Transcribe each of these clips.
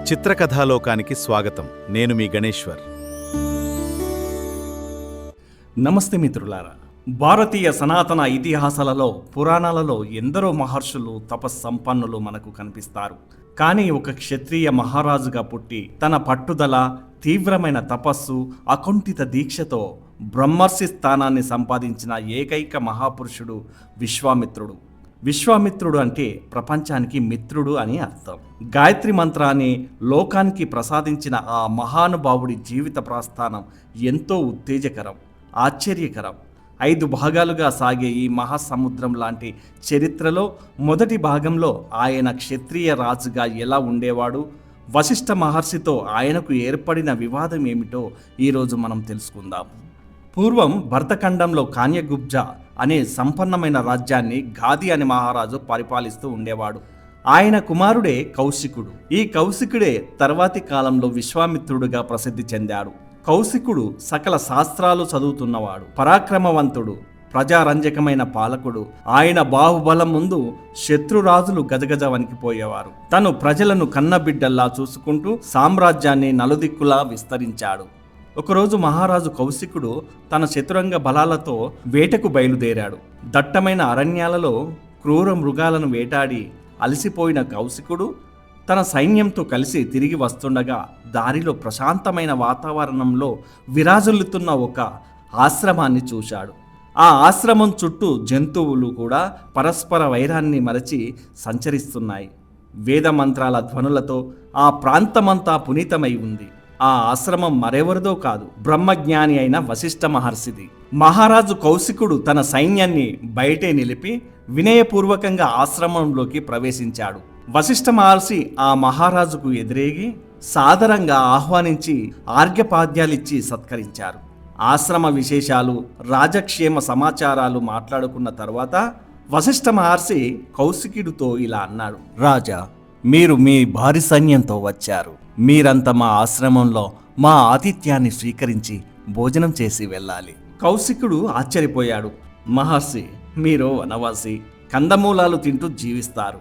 చిత్రకథాలోకానికి స్వాగతం. నేను మీ గణేశ్వర్. నమస్తే మిత్రులారా. భారతీయ సనాతన ఇతిహాసాలలో, పురాణాలలో ఎందరో మహర్షులు, తపస్సంపన్నులు మనకు కనిపిస్తారు. కానీ ఒక క్షత్రియ మహారాజుగా పుట్టి తన పట్టుదల, తీవ్రమైన తపస్సు, అకుంఠిత దీక్షతో బ్రహ్మర్షి స్థానాన్ని సంపాదించిన ఏకైక మహాపురుషుడు విశ్వామిత్రుడు. విశ్వామిత్రుడు అంటే ప్రపంచానికి మిత్రుడు అని అర్థం. గాయత్రి మంత్రాన్ని లోకానికి ప్రసాదించిన ఆ మహానుభావుడి జీవిత ప్రస్థానం ఎంతో ఉత్తేజకరం, ఆశ్చర్యకరం. 5 భాగాలుగా సాగే ఈ మహాసముద్రం లాంటి చరిత్రలో మొదటి భాగంలో ఆయన క్షత్రియ రాజుగా ఎలా ఉండేవాడు, వశిష్ఠ మహర్షితో ఆయనకు ఏర్పడిన వివాదం ఏమిటో ఈరోజు మనం తెలుసుకుందాం. పూర్వం భరతఖండంలో కాన్యగుబ్జ అనే సంపన్నమైన రాజ్యాన్ని గాది అనే మహారాజు పరిపాలిస్తూ ఉండేవాడు. ఆయన కుమారుడే కౌశికుడు. ఈ కౌశికుడే తర్వాతి కాలంలో విశ్వామిత్రుడుగా ప్రసిద్ధి చెందాడు. కౌశికుడు సకల శాస్త్రాలు చదువుతున్నవాడు, పరాక్రమవంతుడు, ప్రజారంజకమైన పాలకుడు. ఆయన బాహుబలం ముందు శత్రురాజులు గజగజ వణికిపోయేవారు. తను ప్రజలను కన్నబిడ్డల్లా చూసుకుంటూ సామ్రాజ్యాన్ని నలుదిక్కులా విస్తరించాడు. ఒకరోజు మహారాజు కౌశికుడు తన చతురంగ బలాలతో వేటకు బయలుదేరాడు. దట్టమైన అరణ్యాలలో క్రూర మృగాలను వేటాడి అలసిపోయిన కౌశికుడు తన సైన్యంతో కలిసి తిరిగి వస్తుండగా దారిలో ప్రశాంతమైన వాతావరణంలో విరాజిల్లుతున్న ఒక ఆశ్రమాన్ని చూశాడు. ఆ ఆశ్రమం చుట్టూ జంతువులు కూడా పరస్పర వైరాన్ని మరచి సంచరిస్తున్నాయి. వేద మంత్రాల ధ్వనులతో ఆ ప్రాంతమంతా పునీతమై ఉంది. ఆ ఆశ్రమం మరెవరిదో కాదు, బ్రహ్మజ్ఞాని అయిన వశిష్ఠ మహర్షిది. మహారాజు కౌశికుడు తన సైన్యాన్ని బయటే నిలిపి వినయపూర్వకంగా ఆశ్రమంలోకి ప్రవేశించాడు. వశిష్ఠ మహర్షి ఆ మహారాజుకు ఎదురేగి సాదరంగా ఆహ్వానించి ఆర్ఘ్యపాద్యాలిచ్చి సత్కరించారు. ఆశ్రమ విశేషాలు, రాజక్షేమ సమాచారాలు మాట్లాడుకున్న తర్వాత వశిష్ఠ మహర్షి కౌశికుడితో ఇలా అన్నాడు: రాజా, మీరు మీ భారీ సైన్యంతో వచ్చారు. మీరంతా మా ఆశ్రమంలో మా ఆతిథ్యాన్ని స్వీకరించి భోజనం చేసి వెళ్ళాలి. కౌశికుడు ఆశ్చర్యపోయాడు. మహర్షి, మీరు వనవాసి, కందమూలాలు తింటూ జీవిస్తారు.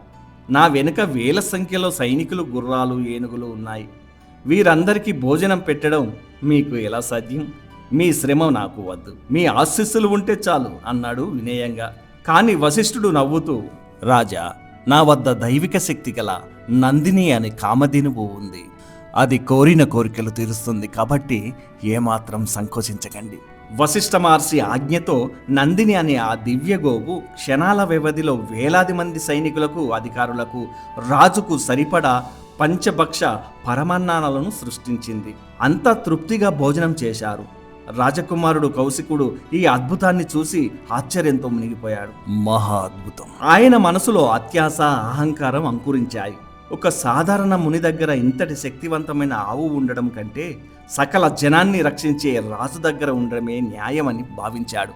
నా వెనుక వేల సంఖ్యలో సైనికులు, గుర్రాలు, ఏనుగులు ఉన్నాయి. వీరందరికీ భోజనం పెట్టడం మీకు ఎలా సాధ్యం? మీ శ్రమ నాకు వద్దు, మీ ఆశీస్సులు ఉంటే చాలు అన్నాడు వినయంగా. కానీ వశిష్ఠుడు నవ్వుతూ, రాజా, నా వద్ద దైవిక శక్తి గల నందిని అనే కామధేనువు ఉంది. అది కోరిన కోరికలు తీరుస్తుంది, కాబట్టి ఏమాత్రం సంకోచించకండి. వశిష్ఠ మహర్షి ఆజ్ఞతో నందిని అనే ఆ దివ్య గోవు క్షణాల వ్యవధిలో వేలాది మంది సైనికులకు, అధికారులకు, రాజుకు సరిపడా పంచభక్ష పరమాన్నాలను సృష్టించింది. అంతా తృప్తిగా భోజనం చేశారు. రాజకుమారుడు కౌశికుడు ఈ అద్భుతాన్ని చూసి ఆశ్చర్యంతో మునిగిపోయాడు. మహా అద్భుతం! ఆయన మనసులో అత్యాశ, అహంకారం అంకురించాయి. ఒక సాధారణ ముని దగ్గర ఇంతటి శక్తివంతమైన ఆవు ఉండడం కంటే సకల జనాన్ని రక్షించే రాజు దగ్గర ఉండడమే న్యాయమని భావించాడు.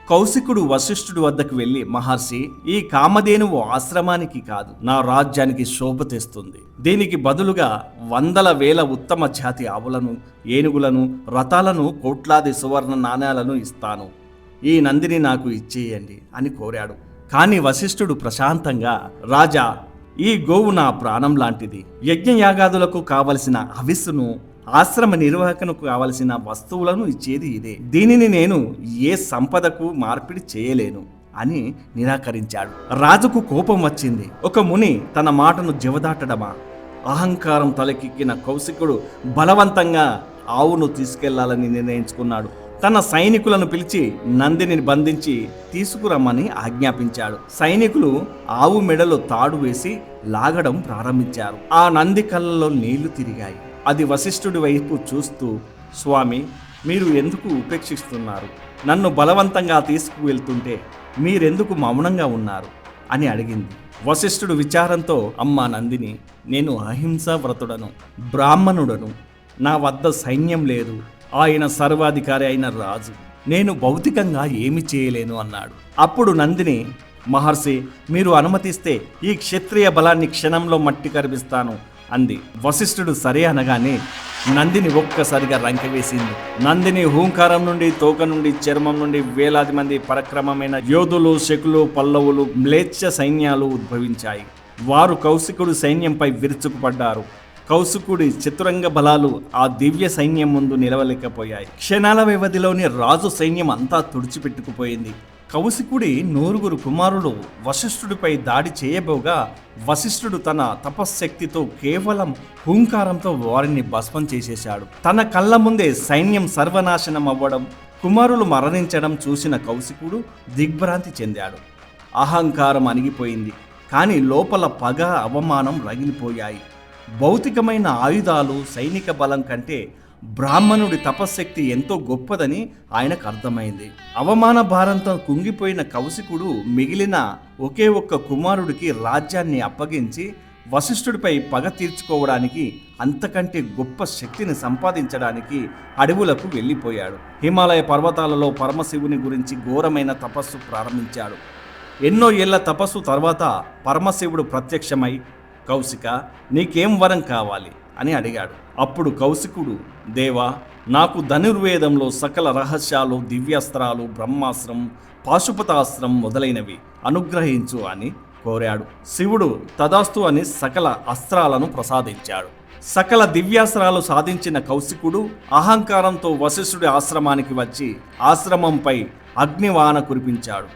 కౌశికుడు వశిష్ఠుడి వద్దకు వెళ్ళి, మహర్షి, ఈ కామధేనువు ఆశ్రమానికి కాదు, నా రాజ్యానికి శోభ తెస్తుంది. దీనికి బదులుగా వందల వేల ఉత్తమ జాతి ఆవులను, ఏనుగులను, రథాలను, కోట్లాది సువర్ణ నాణేలను ఇస్తాను. ఈ నందిని నాకు ఇచ్చేయండి అని కోరాడు. కానీ వశిష్ఠుడు ప్రశాంతంగా, రాజా, ఈ గోవు నా ప్రాణం లాంటిది. యజ్ఞయాగాదులకు కావలసిన హవిస్సును, ఆశ్రమ నిర్వహణకు కావలసిన వస్తువులను ఇచ్చేది ఇదే. దీనిని నేను ఏ సంపదకు మార్పిడి చేయలేను అని నిరాకరించాడు. రాజుకు కోపం వచ్చింది. ఒక ముని తన మాటను జవదాటడమా? అహంకారం తలకెక్కిన కౌశికుడు బలవంతంగా ఆవును తీసుకెళ్లాలని నిర్ణయించుకున్నాడు. తన సైనికులను పిలిచి నందిని బంధించి తీసుకురమ్మని ఆజ్ఞాపించాడు. సైనికులు ఆవు మెడలో తాడు వేసి లాగడం ప్రారంభించారు. ఆ నంది కళ్ళలో నీళ్లు తిరిగాయి. అది వశిష్ఠుడి వైపు చూస్తూ, స్వామి, మీరు ఎందుకు ఉపేక్షిస్తున్నారు? నన్ను బలవంతంగా తీసుకువెళ్తుంటే మీరెందుకు మౌనంగా ఉన్నారు అని అడిగింది. వశిష్ఠుడు విచారంతో, అమ్మా నందిని, నేను అహింసా వ్రతుడను, బ్రాహ్మణుడను. నా వద్ద సైన్యం లేదు. ఆయన సర్వాధికారి అయిన రాజు. నేను భౌతికంగా ఏమి చేయలేను అన్నాడు. అప్పుడు నందిని, మహర్షి, మీరు అనుమతిస్తే ఈ క్షత్రియ బలాన్ని క్షణంలో మట్టి కరిపిస్తాను అంది. వశిష్ఠుడు సరే అనగానే నందిని ఒక్కసారిగా రంకెవేసింది. నందిని హూంకారం నుండి, తోక నుండి, చర్మం నుండి వేలాది మంది పరక్రమమైన యోధులు, శకులు, పల్లవులు, మ్లేచ్ఛ సైన్యాలు ఉద్భవించాయి. వారు కౌశికుడు సైన్యంపై విరుచుకుపడ్డారు. కౌశికుడి చతురంగ బలాలు ఆ దివ్య సైన్యం ముందు నిలవలేకపోయాయి. క్షణాల వ్యవధిలోని రాజు సైన్యం అంతా తుడిచిపెట్టుకుపోయింది. కౌశికుడి 9 కుమారులు వశిష్ఠుడిపై దాడి చేయబోగా వశిష్ఠుడు తన తపశ్శక్తితో కేవలం హుంకారంతో వారిని భస్మం చేసేశాడు. తన కళ్ళ ముందే సైన్యం సర్వనాశనం అవ్వడం, కుమారులు మరణించడం చూసిన కౌశికుడు దిగ్భ్రాంతి చెందాడు. అహంకారం అణిగిపోయింది. కానీ లోపల పగ, అవమానం రగిలిపోయాయి. భౌతికమైన ఆయుధాలు, సైనిక బలం కంటే బ్రాహ్మణుడి తపశ్శక్తి ఎంతో గొప్పదని ఆయనకు అర్థమైంది. అవమాన భారంతో కుంగిపోయిన కౌశికుడు మిగిలిన ఒకే ఒక్క కుమారుడికి రాజ్యాన్ని అప్పగించి వశిష్ఠుడిపై పగ తీర్చుకోవడానికి, అంతకంటే గొప్ప శక్తిని సంపాదించడానికి అడవులకు వెళ్ళిపోయాడు. హిమాలయ పర్వతాలలో పరమశివుని గురించి ఘోరమైన తపస్సు ప్రారంభించాడు. ఎన్నో ఏళ్ల తపస్సు తర్వాత పరమశివుడు ప్రత్యక్షమై, కౌశిక, నీకేం వరం కావాలి అని అడిగాడు. అప్పుడు కౌశికుడు, దేవా, నాకు ధనుర్వేదంలో సకల రహస్యాలు, దివ్యాస్త్రాలు, బ్రహ్మాస్త్రం, పాశుపతాస్త్రం మొదలైనవి అనుగ్రహించు అని కోరాడు. శివుడు తదాస్తు అని సకల అస్త్రాలను ప్రసాదించాడు. సకల దివ్యాస్త్రాలు సాధించిన కౌశికుడు అహంకారంతో వశిష్ఠుడి ఆశ్రమానికి వచ్చి ఆశ్రమంపై అగ్నివాన కురిపించాడు.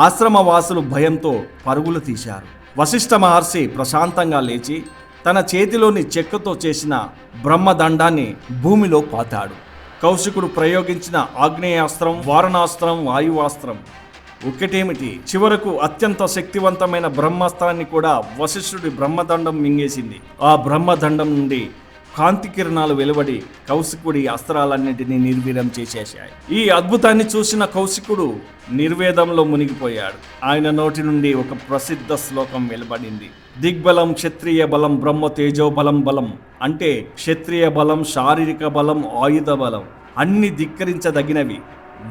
ఆశ్రమవాసులు భయంతో పరుగులు తీశారు. వశిష్ఠ మహర్షి ప్రశాంతంగా లేచి తన చేతిలోని చెక్కతో చేసిన బ్రహ్మదండాన్ని భూమిలో పాతాడు. కౌశికుడు ప్రయోగించిన ఆగ్నేయాస్త్రం, వారణాస్త్రం, వాయువాస్త్రం ఒక్కటేమిటి, చివరకు అత్యంత శక్తివంతమైన బ్రహ్మాస్త్రాన్ని కూడా వశిష్ఠుడి బ్రహ్మదండం మింగేసింది. ఆ బ్రహ్మదండం నుండి కాంతి కిరణాలు వెలువడి కౌశికుడి అస్త్రాలన్నింటినీ నిర్వీర్యం చేసేశాయి. ఈ అద్భుతాన్ని చూసిన కౌశికుడు నిర్వేదంలో మునిగిపోయాడు. ఆయన నోటి నుండి ఒక ప్రసిద్ధ శ్లోకం వెలువడింది. దిగ్బలం క్షత్రియ బలం బ్రహ్మ తేజో బలం బలం అంటే క్షత్రియ బలం, శారీరక బలం, ఆయుధ బలం అన్ని ధిక్కరించదగినవి,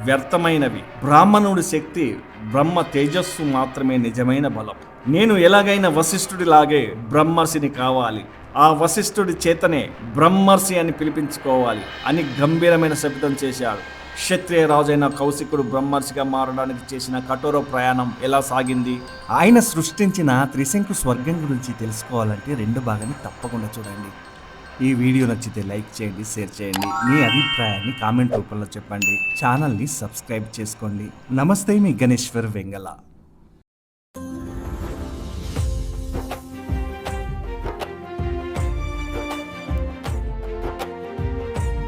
వ్యర్థమైనవి. బ్రాహ్మణుడి శక్తి, బ్రహ్మ తేజస్సు మాత్రమే నిజమైన బలం. నేను ఎలాగైనా వశిష్ఠుడిలాగే బ్రహ్మర్షిని కావాలి, ఆ వశిష్ఠుడి చేతనే బ్రహ్మర్షి అని పిలిపించుకోవాలి అని గంభీరమైన శబ్దం చేశాడు. క్షత్రియ రాజైన కౌశికుడు బ్రహ్మర్షిగా మారడానికి చేసిన కఠోర ప్రయాణం ఎలా సాగింది? ఆయన సృష్టించిన త్రిశంకు స్వర్గం గురించి తెలుసుకోవాలంటే 2 భాగాన్ని తప్పకుండా చూడండి. ఈ వీడియో నచ్చితే లైక్ చేయండి, షేర్ చేయండి. మీ అభిప్రాయాన్ని కామెంట్ రూపంలో చెప్పండి. ఛానల్ని సబ్స్క్రైబ్ చేసుకోండి. నమస్తే, మీ గణేశ్వర్ వెంగళ.